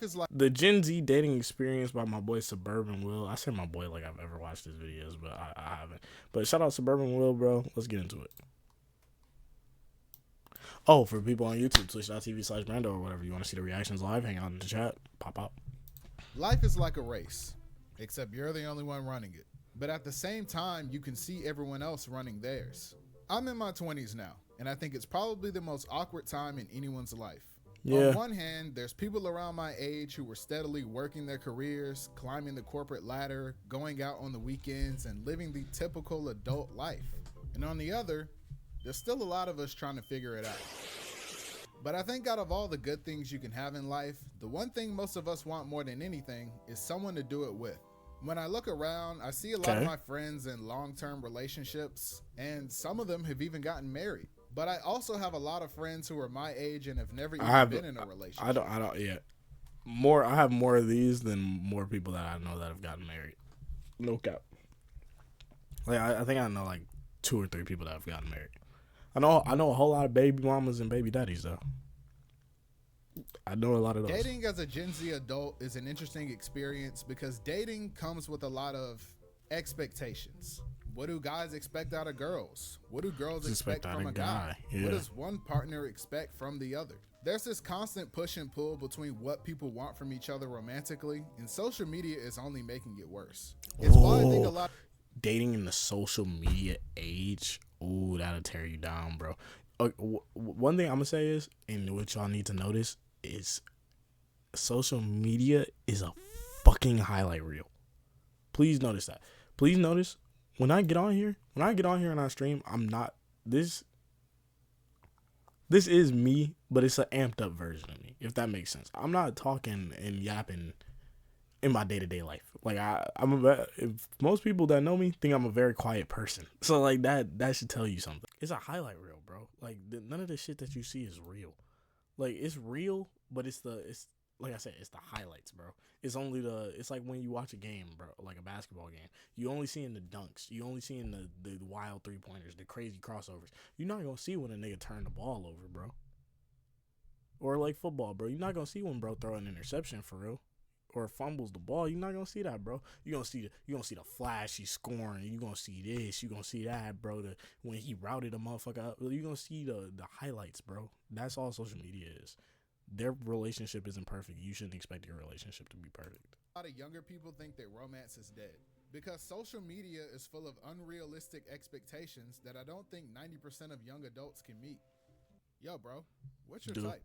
is like The Gen Z dating experience by my boy Suburban Will. I say my boy like I've ever watched his videos, but I haven't. But shout out Suburban Will, bro. Let's get into it. Oh, for people on YouTube, twitch.tv/Brando or whatever. You want to see the reactions live? Hang out in the chat. Pop out. life is like a race, except you're the only one running it. But at the same time, you can see everyone else running theirs. I'm in my 20s now, and I think it's probably the most awkward time in anyone's life. On Yeah. one hand, there's people around my age who were steadily working their careers, climbing the corporate ladder, going out on the weekends, and living the typical adult life. And on the other, there's still a lot of us trying to figure it out. But I think out of all the good things you can have in life, the one thing most of us want more than anything is someone to do it with. When I look around, I see a lot of Okay. my friends in long-term relationships, and some of them have even gotten married. But I also have a lot of friends who are my age and have never even I have. been in a relationship. I don't. Yeah. More. I have more of these than more people that I know that have gotten married. No cap. Like I think I know like 2 or 3 people that have gotten married. I know a whole lot of baby mamas and baby daddies though. I know a lot of those. Dating as a Gen Z adult is an interesting experience because dating comes with a lot of expectations. What do guys expect out of girls? What do girls expect from a guy? Yeah. What does one partner expect from the other? There's this constant push and pull between what people want from each other romantically, and social media is only making it worse. It's why I think a lot Dating in the social media age, ooh, that'll tear you down, bro. One thing I'm gonna say is, and what y'all need to notice is, social media is a fucking highlight reel. Please notice that. Please notice when I get on here, and I stream, I'm not this. This is me, but it's an amped up version of me, if that makes sense. I'm not talking and yapping in my day to day life. Like if most people that know me think I'm a very quiet person, so like that should tell you something. It's a highlight reel, bro. Like none of the shit that you see is real. Like it's real, but it's like I said, it's the highlights, bro. It's like when you watch a game, bro, like a basketball game. You only seeing the dunks. You only seeing the wild 3-pointers, the crazy crossovers. You're not gonna see when a nigga turn the ball over, bro. Or like football, bro. You're not gonna see when bro throw an interception for real. Or fumbles the ball. You're not gonna see that, bro. You're gonna see the flashy scoring. You're gonna see this. You're gonna see that, bro. When he routed a motherfucker up, you're gonna see the highlights, bro. That's all social media is. Their relationship isn't perfect. You shouldn't expect your relationship to be perfect. A lot of younger people think that romance is dead because social media is full of unrealistic expectations that I don't think 90% of young adults can meet. Yo, bro, what's your type?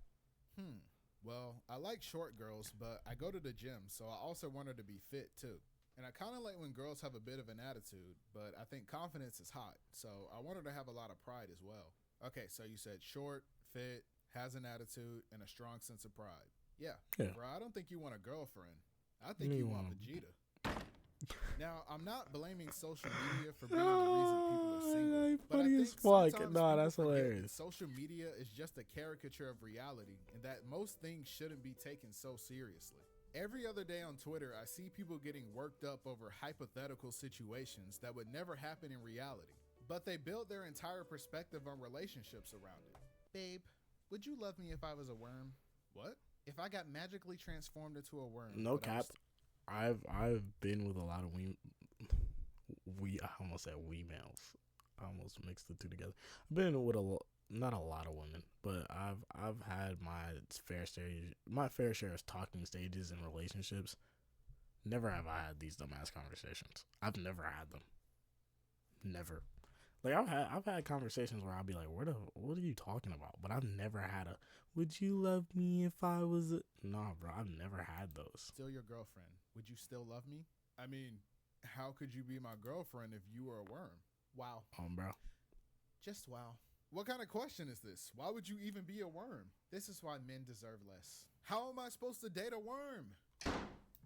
Well, I like short girls, but I go to the gym, so I also want her to be fit too. And I kind of like when girls have a bit of an attitude, but I think confidence is hot, so I want her to have a lot of pride as well. Okay, so you said short, fit, has an attitude, and a strong sense of pride. Yeah. Bro, I don't think you want a girlfriend. I think you want Vegeta. Now, I'm not blaming social media for being the reason people are single, but I think sometimes Nah, people that's forget hilarious. that social media is just a caricature of reality and that most things shouldn't be taken so seriously. Every other day on Twitter, I see people getting worked up over hypothetical situations that would never happen in reality, but they build their entire perspective on relationships around it. Babe, would you love me if I was a worm? What? If I got magically transformed into a worm? No cap. I've been with a lot of I almost said males. I almost mixed the two together. I've been with not a lot of women, but I've had my fair share of talking stages in relationships. Never have I had these dumbass conversations. I've never had them. Never. Like I've had conversations where I'll be like, what are you talking about? But I've never had a would you love me if I was a nah, bro, I've never had those. Still your girlfriend. Would you still love me? I mean, how could you be my girlfriend if you were a worm? Wow. Bro. Just wow. What kind of question is this? Why would you even be a worm? This is why men deserve less. How am I supposed to date a worm?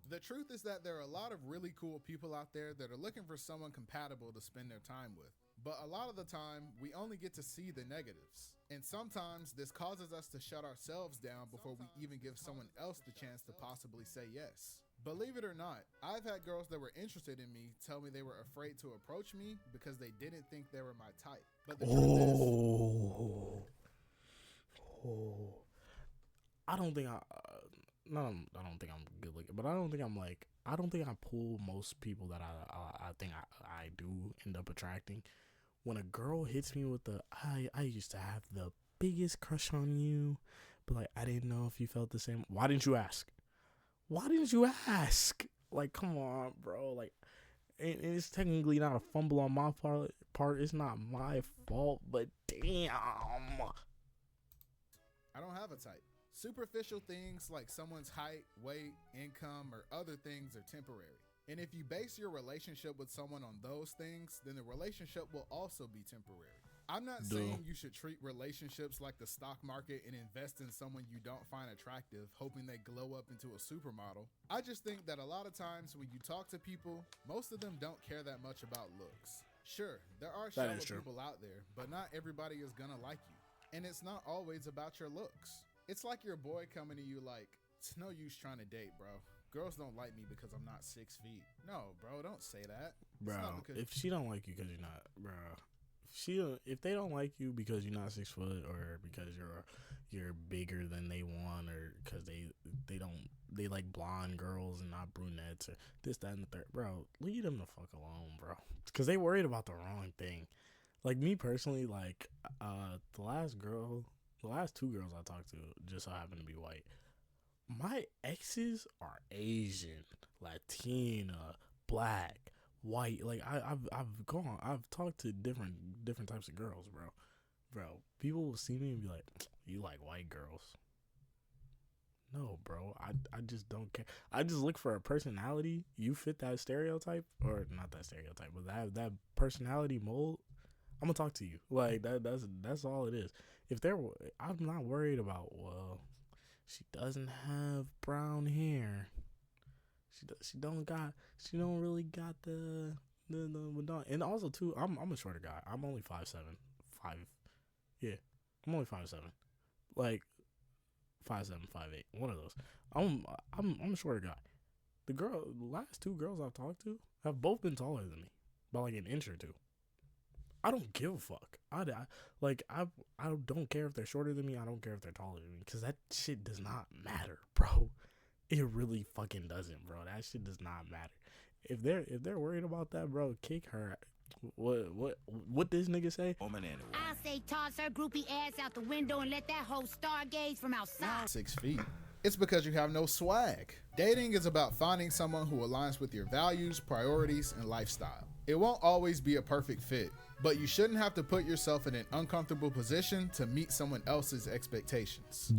The truth is that there are a lot of really cool people out there that are looking for someone compatible to spend their time with. But a lot of the time, we only get to see the negatives. And sometimes this causes us to shut ourselves down before we even give someone else the chance to possibly say yes. Believe it or not, I've had girls that were interested in me tell me they were afraid to approach me because they didn't think they were my type. But the truth is, I don't think I don't think I'm good looking, but I don't think I'm like, I don't think I pull most people that I think I do end up attracting. When a girl hits me with the, I used to have the biggest crush on you, but like, I didn't know if you felt the same. Why didn't you ask? Why didn't you ask? Like, come on, bro. Like, and it's technically not a fumble on my part. It's not my fault, but damn. I don't have a type. Superficial things like someone's height, weight, income, or other things are temporary. And if you base your relationship with someone on those things, then the relationship will also be temporary. I'm not saying you should treat relationships like the stock market and invest in someone you don't find attractive, hoping they glow up into a supermodel. I just think that a lot of times when you talk to people, most of them don't care that much about looks. Sure, there are shallow people out there, but not everybody is gonna like you. And it's not always about your looks. It's like your boy coming to you like, it's no use trying to date, bro. Girls don't like me because I'm not 6 feet. No, bro, don't say that. Bro, if she don't like you because you're not, bro, if they don't like you because you're not 6 foot or because you're bigger than they want or because they like blonde girls and not brunettes or this, that, and the third, bro, leave them the fuck alone, bro. Because they worried about the wrong thing. Like me personally, like the last two girls I talked to just so happened to be white. My exes are Asian, Latina, black, white. Like I've talked to different types of girls, bro. People will see me and be like, "You like white girls?" No, bro. I just don't care. I just look for a personality. You fit that stereotype, or not that stereotype, but that personality mold. I'm gonna talk to you. Like that's all it is. I'm not worried about, well, she doesn't have brown hair. She don't really got the and also too, I'm a shorter guy. I'm only 5'7", yeah. I'm only 5'7", like 5'7", 5'8", one of those. I'm a shorter guy. The last two girls I've talked to have both been taller than me by like an inch or two. I don't give a fuck. I don't care if they're shorter than me. I don't care if they're taller than me. Because that shit does not matter, bro. It really fucking doesn't, bro. That shit does not matter. If they're worried about that, bro, kick her. What this nigga say? I say toss her groupie ass out the window and let that hoe stargaze from outside. 6 feet. It's because you have no swag. Dating is about finding someone who aligns with your values, priorities, and lifestyle. It won't always be a perfect fit, but you shouldn't have to put yourself in an uncomfortable position to meet someone else's expectations.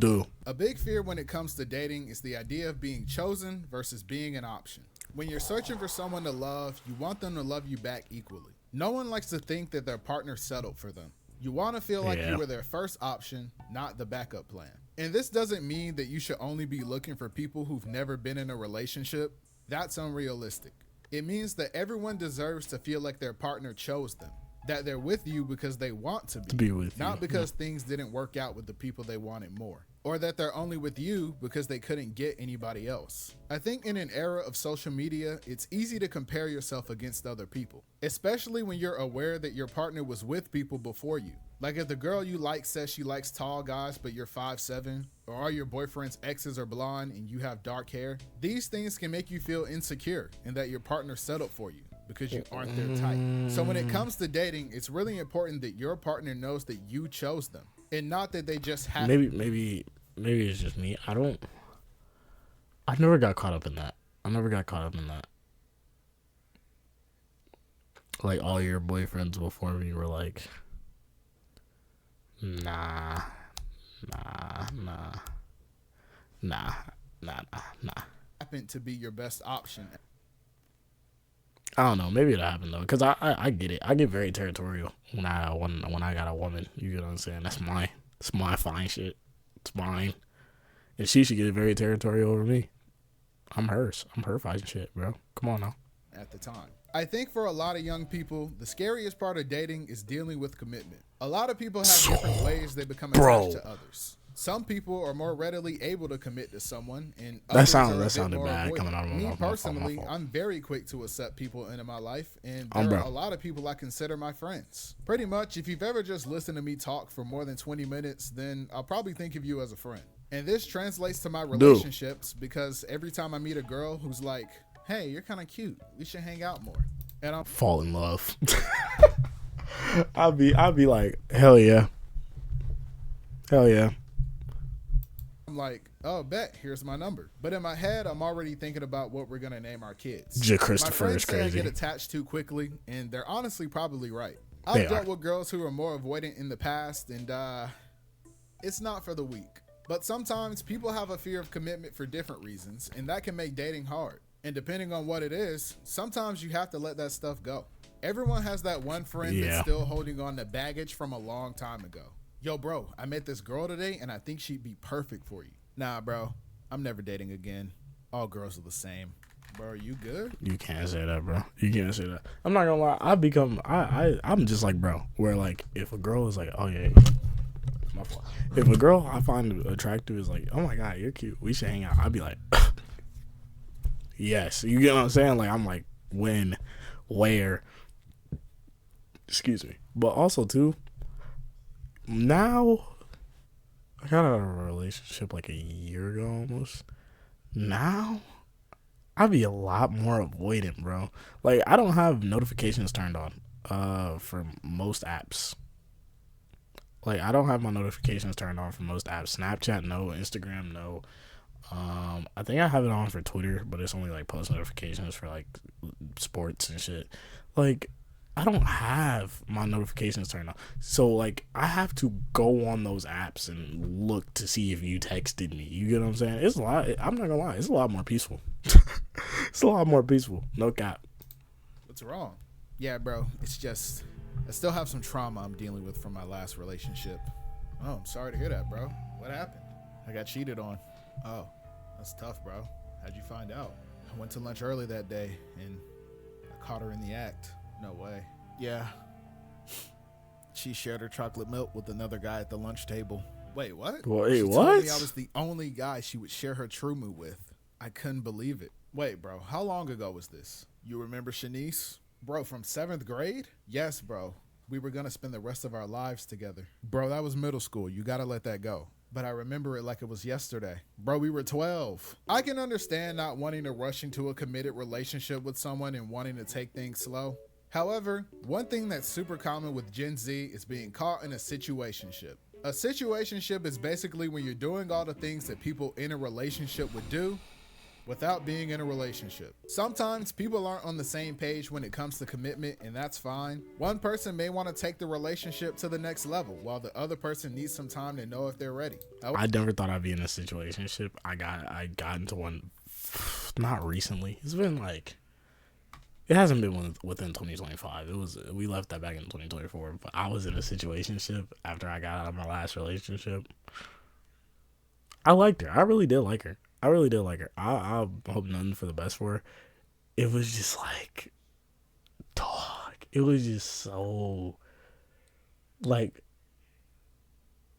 A big fear when it comes to dating is the idea of being chosen versus being an option. When you're searching for someone to love, you want them to love you back equally. No one likes to think that their partner settled for them. You want to feel like you were their first option, not the backup plan. And this doesn't mean that you should only be looking for people who've never been in a relationship. That's unrealistic. It means that everyone deserves to feel like their partner chose them, that they're with you because they want to be with you, not because things didn't work out with the people they wanted more, or that they're only with you because they couldn't get anybody else. I think in an era of social media, it's easy to compare yourself against other people, especially when you're aware that your partner was with people before you. Like if the girl you like says she likes tall guys but you're 5'7", or all your boyfriend's exes are blonde and you have dark hair, these things can make you feel insecure and that your partner settled for you because you aren't their type. So when it comes to dating, it's really important that your partner knows that you chose them and not that they just have. Maybe it's just me. I never got caught up in that. Like all your boyfriends before me were like, nah. Happened to be your best option. I don't know. Maybe it happened though, because I get it. I get very territorial when I got a woman. You get what I'm saying? That's my fine shit. It's mine, and she should get very territorial over me. I'm hers. I'm her fine shit, bro. Come on now. At the time, I think for a lot of young people, the scariest part of dating is dealing with commitment. A lot of people have different ways they become attached to others. Some people are more readily able to commit to someone, and others that sounded bad coming out of my mouth. Me personally, I'm very quick to accept people into my life, and there are a lot of people I consider my friends. Pretty much, if you've ever just listened to me talk for more than 20 minutes, then I'll probably think of you as a friend. And this translates to my relationships because every time I meet a girl who's like, hey, you're kind of cute, we should hang out more, and I'm fall in love. I'll be like, hell yeah. I'm like, oh, bet, here's my number. But in my head, I'm already thinking about what we're gonna name our kids. J. Christopher my is friends say crazy. I get attached too quickly, and they're honestly probably right. I've dealt with girls who are more avoidant in the past, and it's not for the weak. But sometimes people have a fear of commitment for different reasons, and that can make dating hard. And depending on what it is, sometimes you have to let that stuff go. Everyone has that one friend that's still holding on to baggage from a long time ago. Yo, bro, I met this girl today, and I think she'd be perfect for you. Nah, bro, I'm never dating again. All girls are the same. Bro, are you good? You can't say that, bro. You can't say that. I'm not gonna lie. I'm just like, bro, where like if a girl is like, oh yeah, my fault. If a girl I find attractive is like, oh my god, you're cute, we should hang out, I'd be like, yes. You get what I'm saying? Like, I'm like, when, where, excuse me. But also too, now I got out of a relationship like a year ago almost. Now I'd be a lot more avoidant, bro. Like, I don't have notifications turned on for most apps. Like, I don't have my notifications turned on for most apps. Snapchat, no. Instagram, no. I think I have it on for Twitter, but it's only, like, post notifications for, like, sports and shit. Like, I don't have my notifications turned on. So, like, I have to go on those apps and look to see if you texted me. You get what I'm saying? It's a lot. I'm not gonna lie. It's a lot more peaceful. It's a lot more peaceful. No cap. What's wrong? Yeah, bro. It's just, I still have some trauma I'm dealing with from my last relationship. Oh, I'm sorry to hear that, bro. What happened? I got cheated on. Oh, that's tough, bro. How'd you find out? I went to lunch early that day, and I caught her in the act. No way. Yeah. She shared her chocolate milk with another guy at the lunch table. Wait, what? Wait, she what? told me I was the only guy she would share her Trumu with. I couldn't believe it. Wait, bro, how long ago was this? You remember Shanice? Bro, from 7th grade? Yes, bro. We were gonna spend the rest of our lives together. Bro, that was middle school. You gotta let that go. But I remember it like it was yesterday. Bro, we were 12. I can understand not wanting to rush into a committed relationship with someone and wanting to take things slow. However, one thing that's super common with Gen Z is being caught in a situationship. A situationship is basically when you're doing all the things that people in a relationship would do without being in a relationship. Sometimes people aren't on the same page when it comes to commitment, and that's fine. One person may want to take the relationship to the next level, while the other person needs some time to know if they're ready. I never thought I'd be in a situationship. I got into one not recently. It's been like, it hasn't been within 2025. We left that back in 2024, but I was in a situationship after I got out of my last relationship. I liked her. I really did like her. I hope nothing for the best for her. It was just like, dog. It was just so, like,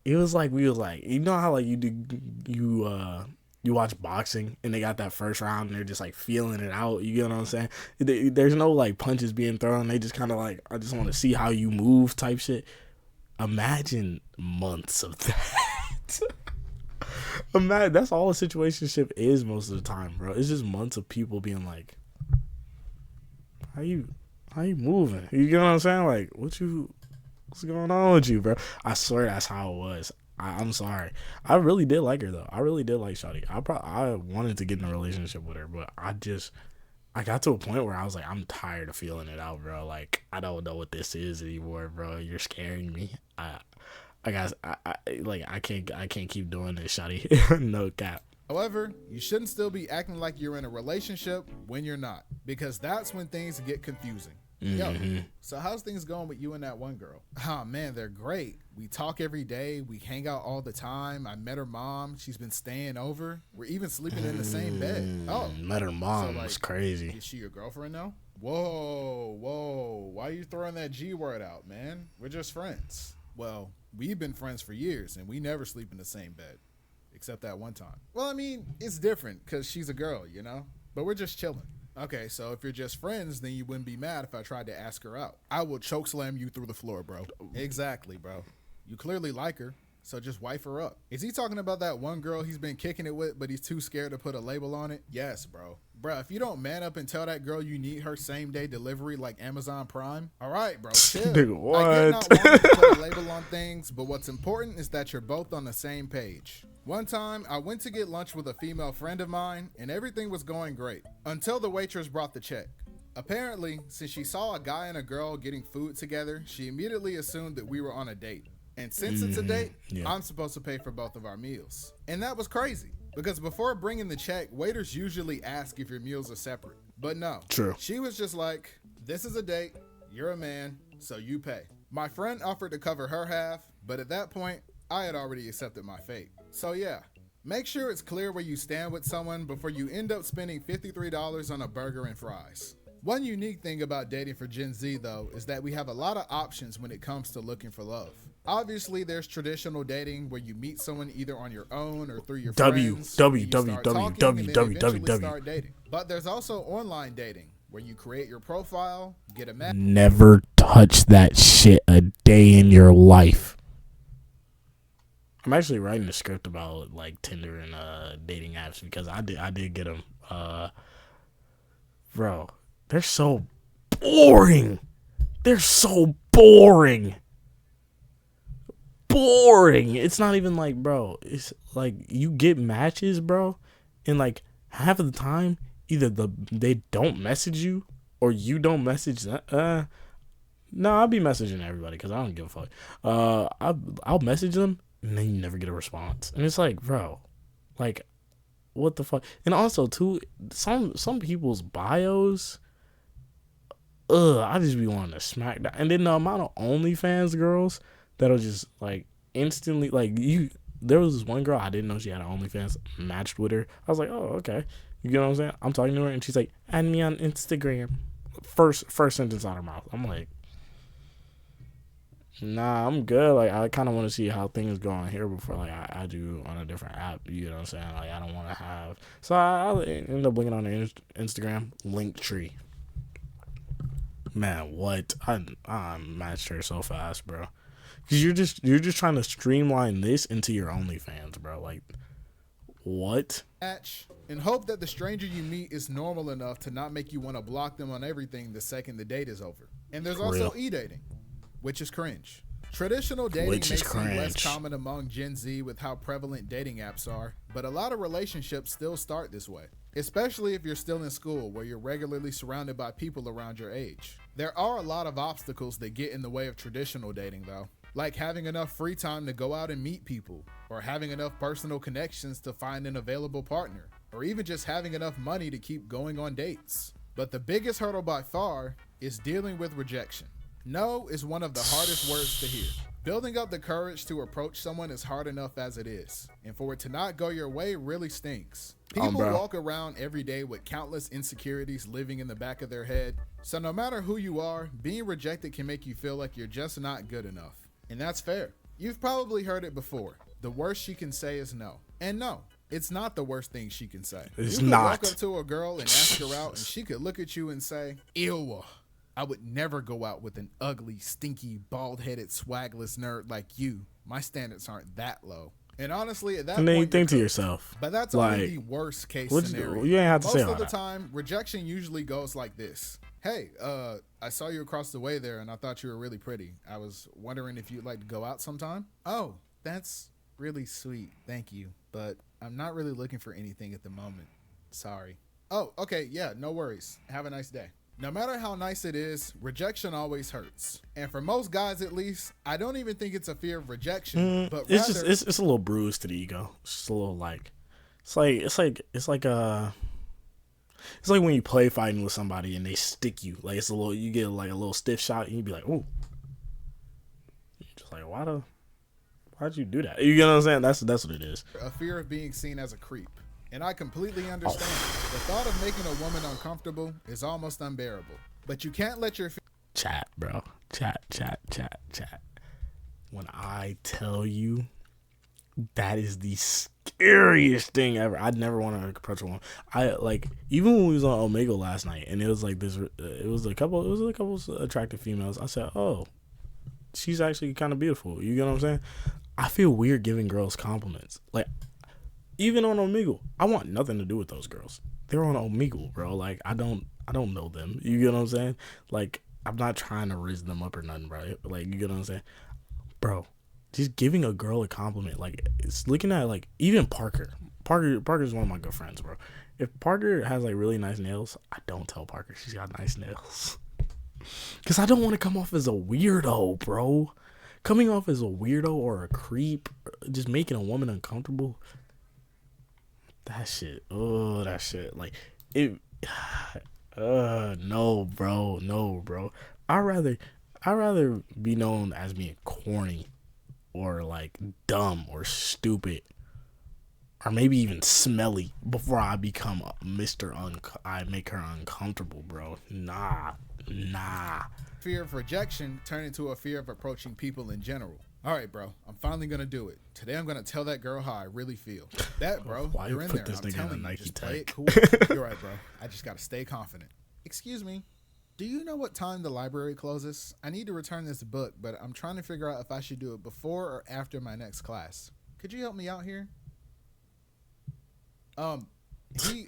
it was like, we was like, you know how like you watch boxing and they got that first round and they're just like feeling it out. You get what I'm saying? There's no like punches being thrown. They just kind of like, I just want to see how you move type shit. Imagine months of that. Imagine, that's all a situationship is most of the time, bro. It's just months of people being like, how you moving? You get what I'm saying? Like, what's going on with you, bro? I swear that's how it was. I'm sorry. I really did like her though. I really did like Shawty. I wanted to get in a relationship with her, but I got to a point where I was like, I'm tired of feeling it out, bro. Like, I don't know what this is anymore, bro. You're scaring me. I can't keep doing this, Shawty. No cap. However, you shouldn't still be acting like you're in a relationship when you're not, because that's when things get confusing. Yo, so how's things going with you and that one girl? Oh man, they're great. We talk every day. We hang out all the time. I met her mom. She's been staying over. We're even sleeping in the same bed. Oh, met her mom. So, was crazy. Is she your girlfriend now? Whoa. Why are you throwing that G word out, man? We're just friends. Well, we've been friends for years, and we never sleep in the same bed, except that one time. Well, I mean, it's different because she's a girl, you know? But we're just chilling. Okay, so if you're just friends, then you wouldn't be mad if I tried to ask her out. I will chokeslam you through the floor, bro. Exactly, bro. You clearly like her, so just wife her up. Is he talking about that one girl he's been kicking it with, but he's too scared to put a label on it? Yes, bro. Bruh, if you don't man up and tell that girl you need her same day delivery like Amazon Prime, all right, bro, chill. Dude, what? I get not wanting to put a label on things, but what's important is that you're both on the same page. One time, I went to get lunch with a female friend of mine, and everything was going great, until the waitress brought the check. Apparently, since she saw a guy and a girl getting food together, she immediately assumed that we were on a date. And since it's a date, I'm supposed to pay for both of our meals. And that was crazy, because before bringing the check, waiters usually ask if your meals are separate. But no, True. She was just like, this is a date, you're a man, so you pay. My friend offered to cover her half, but at that point, I had already accepted my fate. So yeah, make sure it's clear where you stand with someone before you end up spending $53 on a burger and fries. One unique thing about dating for Gen Z, though, is that we have a lot of options when it comes to looking for love. Obviously, there's traditional dating where you meet someone either on your own or through your friends. Start dating. But there's also online dating where you create your profile, get a match. Never touch that shit a day in your life. I'm actually writing a script about like Tinder and dating apps because I did get them. Bro, they're so boring. They're so boring. It's not even like, bro, it's like you get matches, bro, and like half of the time either they don't message you or you don't message them. No, I'll be messaging everybody because I don't give a fuck. I'll message them and then you never get a response, and it's like, bro, like what the fuck. And also too, some people's bios, I just be wanting to smack that. And then the amount of OnlyFans girls that'll just like instantly like you. There was this one girl I didn't know she had an OnlyFans, matched with her. I was like, oh, okay. You get what I'm saying? I'm talking to her and she's like, add me on Instagram. First sentence out of her mouth. I'm like, nah, I'm good. Like, I kind of want to see how things go on here before like I do on a different app. You know what I'm saying? Like, I don't want to have. So I'll end up linking on the Instagram Linktree. Man, what? I matched her so fast, bro. Cause you're just trying to streamline this into your OnlyFans, bro. Like, what? Match and hope that the stranger you meet is normal enough to not make you want to block them on everything the second the date is over. And there's also e-dating, which is cringe. Traditional dating may seem less common among Gen Z with how prevalent dating apps are, but a lot of relationships still start this way, especially if you're still in school where you're regularly surrounded by people around your age. There are a lot of obstacles that get in the way of traditional dating, though, like having enough free time to go out and meet people, or having enough personal connections to find an available partner, or even just having enough money to keep going on dates. But the biggest hurdle by far is dealing with rejection. No is one of the hardest words to hear. Building up the courage to approach someone is hard enough as it is, and for it to not go your way really stinks. People walk around every day with countless insecurities living in the back of their head, so no matter who you are, being rejected can make you feel like you're just not good enough. And that's fair. You've probably heard it before. The worst she can say is no. And no, it's not the worst thing she can say. It's you could not. walk up to a girl and ask her out, and she could look at you and say, ew, I would never go out with an ugly, stinky, bald-headed, swagless nerd like you. My standards aren't that low. And honestly, at that point, and then you think to yourself, but that's like, only the worst case scenario. You ain't have to Most say of all the that. time, rejection usually goes like this. Hey, I saw you across the way there, and I thought you were really pretty. I was wondering if you'd like to go out sometime? Oh, that's really sweet. Thank you. But I'm not really looking for anything at the moment. Sorry. Oh, okay. Yeah, no worries. Have a nice day. No matter how nice it is, rejection always hurts. And for most guys, at least, I don't even think it's a fear of rejection, but it's rather, just it's a little bruise to the ego. It's just a little like it's like when you play fighting with somebody and they stick you. Like it's a little, you get like a little stiff shot and you be like, ooh. You're just like, why'd you do that? You get what I'm saying? That's what it is. a fear of being seen as a creep. And I completely understand. The thought of making a woman uncomfortable is almost unbearable. But you can't let your Chat, bro. Chat. When I tell you, that is the scariest thing ever. I'd never want to approach a woman. I like, even when we was on Omegle last night, and it was like this. It was a couple attractive females. I said, oh, she's actually kind of beautiful. You get what I'm saying? I feel weird giving girls compliments. Like, even on Omegle, I want nothing to do with those girls. They're on Omegle, bro. Like, I don't know them. You get what I'm saying? Like, I'm not trying to raise them up or nothing, bro. Like, you get what I'm saying? Bro, just giving a girl a compliment, like, it's looking at, like, even Parker's one of my good friends, bro. If Parker has, like, really nice nails, I don't tell Parker she's got nice nails. Because I don't want to come off as a weirdo, bro. Coming off as a weirdo or a creep, just making a woman uncomfortable, that shit, like, it, no, bro. I'd rather be known as being corny, or, like, dumb, or stupid, or maybe even smelly, before I become I make her uncomfortable, bro. Nah. Fear of rejection turned into a fear of approaching people in general. All right, bro, I'm finally gonna do it. Today I'm gonna tell that girl how I really feel. That, bro, Why you're you in put there. this I'm nigga in a telling you, Nike just play it tag? cool. You're right, bro. I just gotta stay confident. Excuse me. Do you know what time the library closes? I need to return this book, but I'm trying to figure out if I should do it before or after my next class. Could you help me out here? He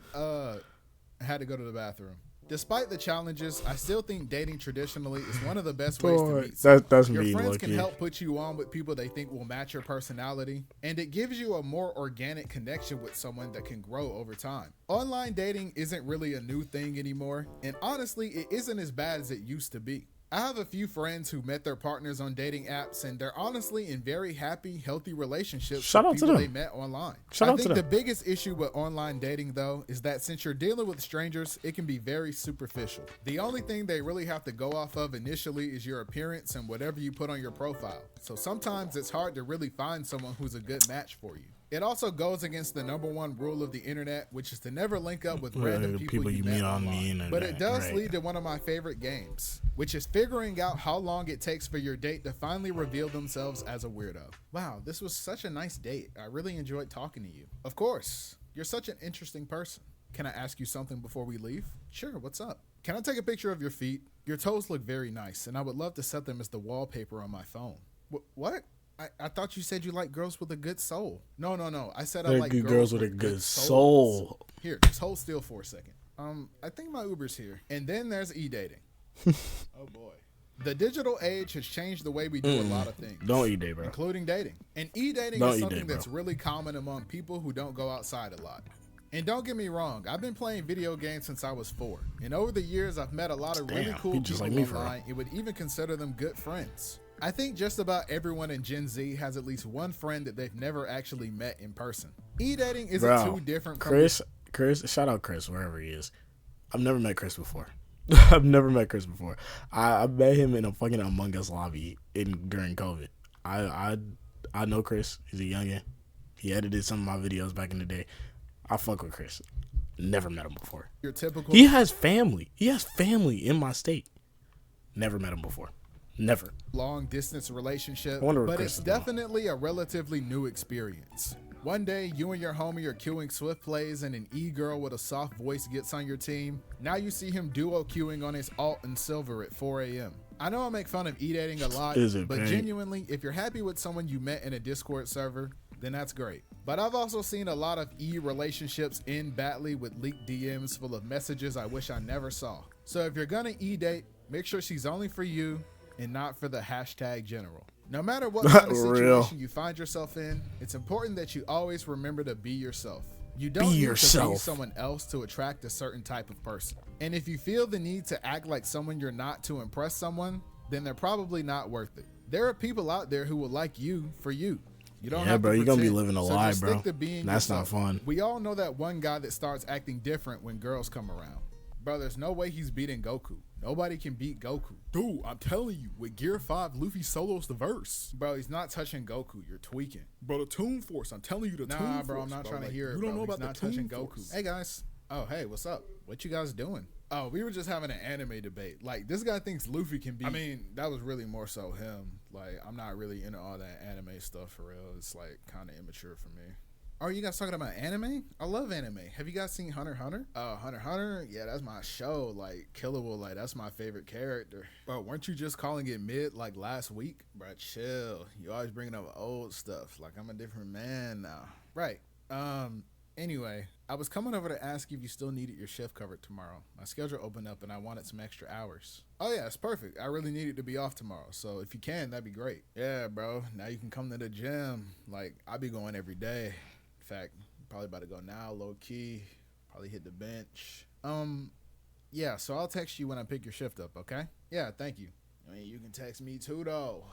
had to go to the bathroom. Despite the challenges, I still think dating traditionally is one of the best ways to meet someone. That's Your me, friends Lucky. can help put you on with people they think will match your personality, and it gives you a more organic connection with someone that can grow over time. Online dating isn't really a new thing anymore, and honestly, it isn't as bad as it used to be. I have a few friends who met their partners on dating apps, and they're honestly in very happy, healthy relationships Shout out with to people them. they met online. Shout I out to think the them. biggest issue with online dating, though, is that since you're dealing with strangers, it can be very superficial. The only thing they really have to go off of initially is your appearance and whatever you put on your profile. So sometimes it's hard to really find someone who's a good match for you. It also goes against the #1 rule of the internet, which is to never link up with random people you meet on the internet. But it does lead to one of my favorite games, which is figuring out how long it takes for your date to finally reveal themselves as a weirdo. Wow, this was such a nice date. I really enjoyed talking to you. Of course, you're such an interesting person. Can I ask you something before we leave? Sure, what's up? Can I take a picture of your feet? Your toes look very nice, and I would love to set them as the wallpaper on my phone. What? I thought you said you like girls with a good soul. No. I said I like girls with a good soul. Here, just hold still for a second. I think my Uber's here. And then there's e-dating. Oh boy. The digital age has changed the way we do a lot of things. Don't e-date, bro. Including dating. And e-dating is something that's really common among people who don't go outside a lot. And don't get me wrong, I've been playing video games since I was 4. And over the years, I've met a lot of really cool people online and would even consider them good friends. I think just about everyone in Gen Z has at least one friend that they've never actually met in person. E-dating isn't too different from Chris, shout out Chris, wherever he is. I've never met Chris before. I met him in a fucking Among Us lobby during COVID. I know Chris. He's a youngin'. He edited some of my videos back in the day. I fuck with Chris. Never met him before. Your typical. He has family. He has family in my state. Never met him before. Never. Long distance relationship, but it's definitely a relatively new experience. One day, you and your homie are queuing Swift plays and an e-girl with a soft voice gets on your team. Now you see him duo queuing on his alt and silver at 4 a.m. I know I make fun of e-dating a lot, but genuinely, if you're happy with someone you met in a Discord server, then that's great. But I've also seen a lot of e-relationships end badly with leaked DMs full of messages I wish I never saw. So if you're gonna e-date, make sure she's only for you and not for the hashtag general. No matter what kind of situation you find yourself in, it's important that you always remember to be yourself. You don't need to be someone else to attract a certain type of person. And if you feel the need to act like someone you're not to impress someone, then they're probably not worth it. There are people out there who will like you for you. You don't have to pretend. You're gonna be living a lie, bro. Stick to being That's yourself. not fun. We all know that one guy that starts acting different when girls come around. Bro, there's no way he's beating Goku. Nobody can beat Goku. Dude, I'm telling you, with Gear 5, Luffy solos the verse. Bro, he's not touching Goku. You're tweaking. Bro, the Toon Force. I'm telling you the Toon Force. Nah, bro, I'm not trying to hear it, bro. You don't know about the Toon Force. Hey, guys. Oh, hey, what's up? What you guys doing? Oh, we were just having an anime debate. Like, this guy thinks Luffy can beat... I mean, that was really more so him. Like, I'm not really into all that anime stuff for real. It's, like, kind of immature for me. Oh, you guys talking about anime? I love anime. Have you guys seen Hunter x Hunter? Hunter x Hunter? Yeah, that's my show. Like, Killer Will, like, that's my favorite character. Bro, weren't you just calling it mid, like, last week? Bro, chill. You always bringing up old stuff. Like, I'm a different man now. Right. Anyway, I was coming over to ask if you still needed your shift covered tomorrow. My schedule opened up and I wanted some extra hours. Oh yeah, it's perfect. I really needed to be off tomorrow. So if you can, that'd be great. Yeah, bro. Now you can come to the gym. Like, I be going every day. In fact, probably about to go now, low key. Probably hit the bench. Yeah, so I'll text you when I pick your shift up, okay? Yeah, thank you. I mean, you can text me too, though.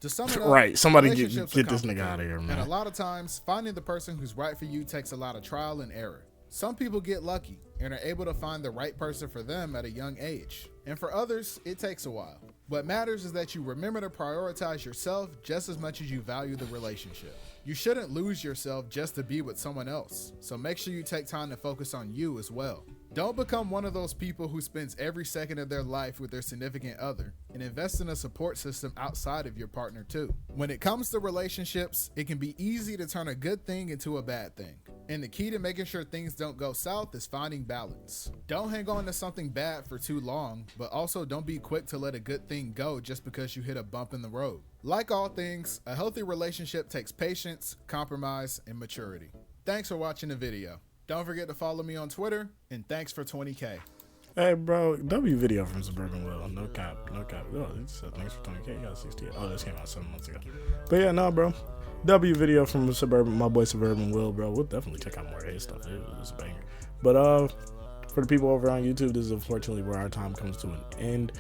To sum it up, right, somebody get this nigga out of here, man. And a lot of times, finding the person who's right for you takes a lot of trial and error. Some people get lucky and are able to find the right person for them at a young age. And for others, it takes a while. What matters is that you remember to prioritize yourself just as much as you value the relationship. You shouldn't lose yourself just to be with someone else. So make sure you take time to focus on you as well. Don't become one of those people who spends every second of their life with their significant other, and invest in a support system outside of your partner too. When it comes to relationships, it can be easy to turn a good thing into a bad thing. And the key to making sure things don't go south is finding balance. Don't hang on to something bad for too long, but also don't be quick to let a good thing go just because you hit a bump in the road. Like all things, a healthy relationship takes patience, compromise, and maturity. Thanks for watching the video. Don't forget to follow me on Twitter, and thanks for 20K. Hey, bro, W video from Suburban Will. No cap, no cap. Oh, it said thanks for 20K. You got 68. Oh, this came out 7 months ago. But yeah, no, bro. W video from my boy Suburban Will, bro. We'll definitely check out more of his stuff. It was a banger. But for the people over on YouTube, this is unfortunately where our time comes to an end.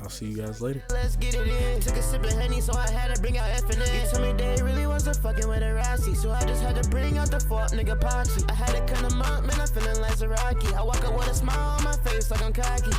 I'll see you guys later. Let's get it in. Took a sip of Henny, so I had to bring out F&N. You told me they really wasn't fucking with a Rassy, so I just had to bring out the fault, nigga, Poxy. I had to cut him up, man, I'm feeling like Zaraki. I walk up with a smile on my face like I'm cocky.